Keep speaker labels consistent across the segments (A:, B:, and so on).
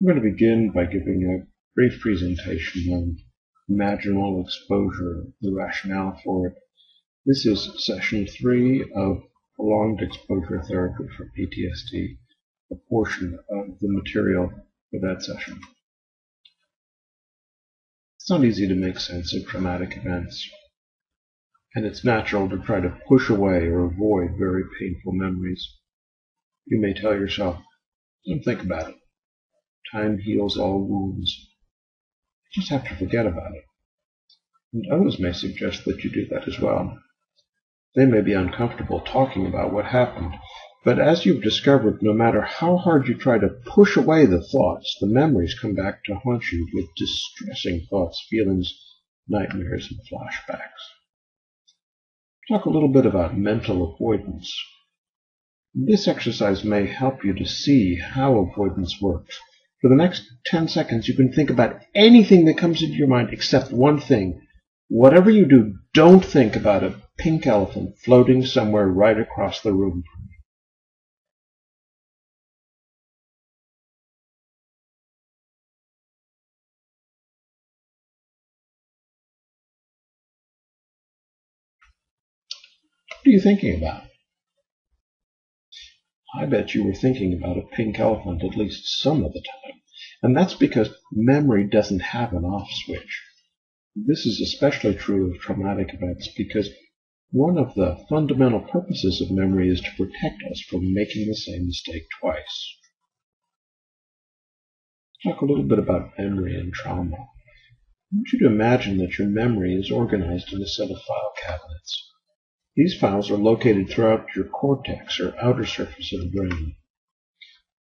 A: I'm going to begin by giving a brief presentation on imaginal exposure, the rationale for it. This is session 3 of prolonged exposure therapy for PTSD, a portion of the material for that session. It's not easy to make sense of traumatic events, and it's natural to try to push away or avoid very painful memories. You may tell yourself, don't think about it. Time heals all wounds. You just have to forget about it. And others may suggest that you do that as well. They may be uncomfortable talking about what happened, but as you've discovered, no matter how hard you try to push away the thoughts, the memories come back to haunt you with distressing thoughts, feelings, nightmares, and flashbacks. Talk a little bit about mental avoidance. This exercise may help you to see how avoidance works. For the next 10 seconds, you can think about anything that comes into your mind except one thing. Whatever you do, don't think about a pink elephant floating somewhere right across the room from you. What are you thinking about? I bet you were thinking about a pink elephant at least some of the time. And that's because memory doesn't have an off switch. This is especially true of traumatic events because one of the fundamental purposes of memory is to protect us from making the same mistake twice. Talk a little bit about memory and trauma. I want you to imagine that your memory is organized in a set of file cabinets. These files are located throughout your cortex or outer surface of the brain.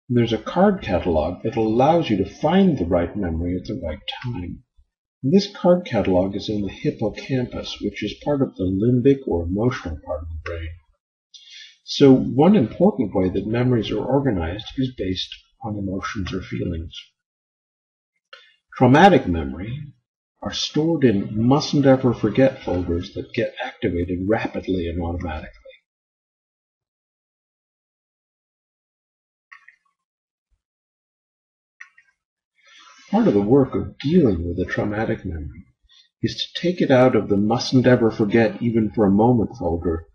A: And there's a card catalog that allows you to find the right memory at the right time. And this card catalog is in the hippocampus, which is part of the limbic or emotional part of the brain. So one important way that memories are organized is based on emotions or feelings. Traumatic memory are stored in mustn't ever forget folders that get activated rapidly and automatically. Part of the work of dealing with a traumatic memory is to take it out of the mustn't ever forget even for a moment folder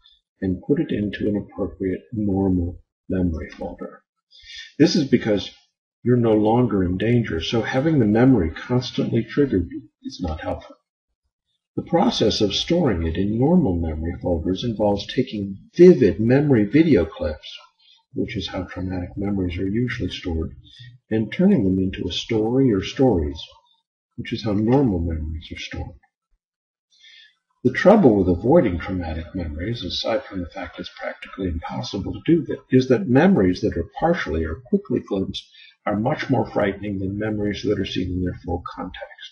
A: and put it into an appropriate normal memory folder. This is because you're no longer in danger, so having the memory constantly triggered is not helpful. The process of storing it in normal memory folders involves taking vivid memory video clips, which is how traumatic memories are usually stored, and turning them into a story or stories, which is how normal memories are stored. The trouble with avoiding traumatic memories, aside from the fact it's practically impossible to do that, is that memories that are partially or quickly glimpsed are much more frightening than memories that are seen in their full context.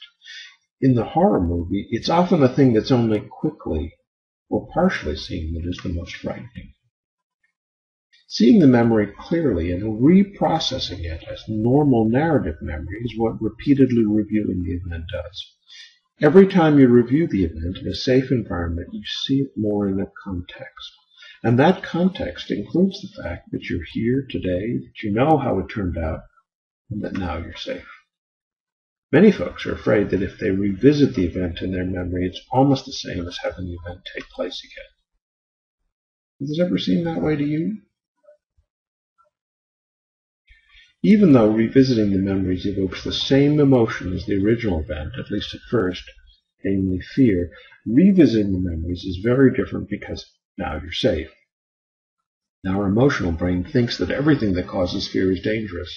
A: In the horror movie, it's often the thing that's only quickly or partially seen that is the most frightening. Seeing the memory clearly and reprocessing it as normal narrative memory is what repeatedly reviewing the event does. Every time you review the event in a safe environment, you see it more in a context. And that context includes the fact that you're here today, that you know how it turned out, and that now you're safe. Many folks are afraid that if they revisit the event in their memory, it's almost the same as having the event take place again. Has this ever seemed that way to you? Even though revisiting the memories evokes the same emotion as the original event, at least at first, namely fear, revisiting the memories is very different because now you're safe. Now our emotional brain thinks that everything that causes fear is dangerous.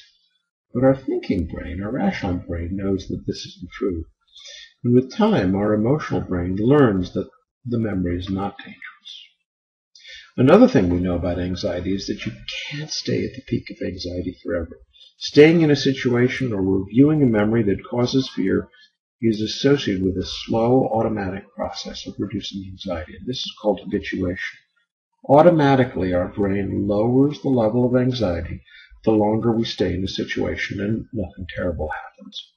A: But our thinking brain, our rational brain, knows that this isn't true. And with time, our emotional brain learns that the memory is not dangerous. Another thing we know about anxiety is that you can't stay at the peak of anxiety forever. Staying in a situation or reviewing a memory that causes fear is associated with a slow, automatic process of reducing anxiety. And this is called habituation. Automatically, our brain lowers the level of anxiety the longer we stay in a situation and nothing terrible happens.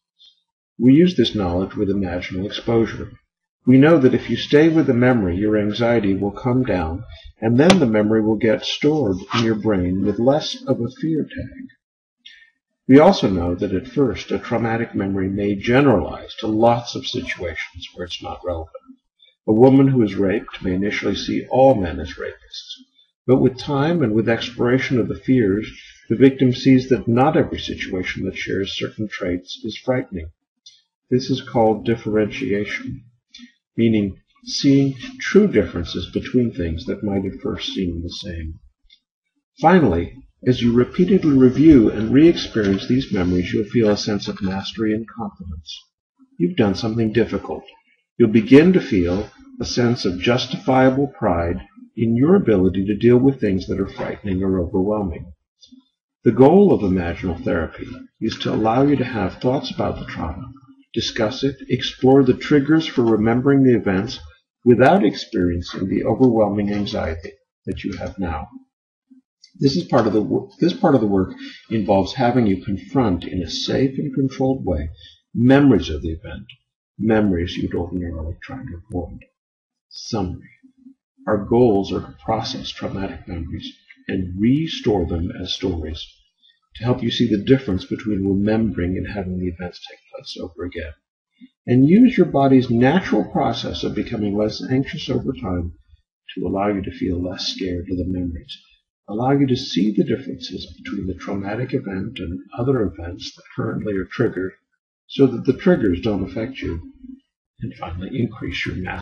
A: We use this knowledge with imaginal exposure. We know that if you stay with the memory, your anxiety will come down, and then the memory will get stored in your brain with less of a fear tag. We also know that at first a traumatic memory may generalize to lots of situations where it's not relevant. A woman who is raped may initially see all men as rapists, but with time and with exploration of the fears, the victim sees that not every situation that shares certain traits is frightening. This is called differentiation, meaning seeing true differences between things that might at first seem the same. Finally, as you repeatedly review and re-experience these memories, you'll feel a sense of mastery and confidence. You've done something difficult. You'll begin to feel a sense of justifiable pride in your ability to deal with things that are frightening or overwhelming. The goal of imaginal therapy is to allow you to have thoughts about the trauma, discuss it, explore the triggers for remembering the events without experiencing the overwhelming anxiety that you have now. This part of the work involves having you confront in a safe and controlled way memories of the event, memories you'd ordinarily try to avoid. Summary. Our goals are to process traumatic memories and restore them as stories, to help you see the difference between remembering and having the events take place over again, and use your body's natural process of becoming less anxious over time to allow you to feel less scared of the memories, allow you to see the differences between the traumatic event and other events that currently are triggered so that the triggers don't affect you, and finally increase your mastery.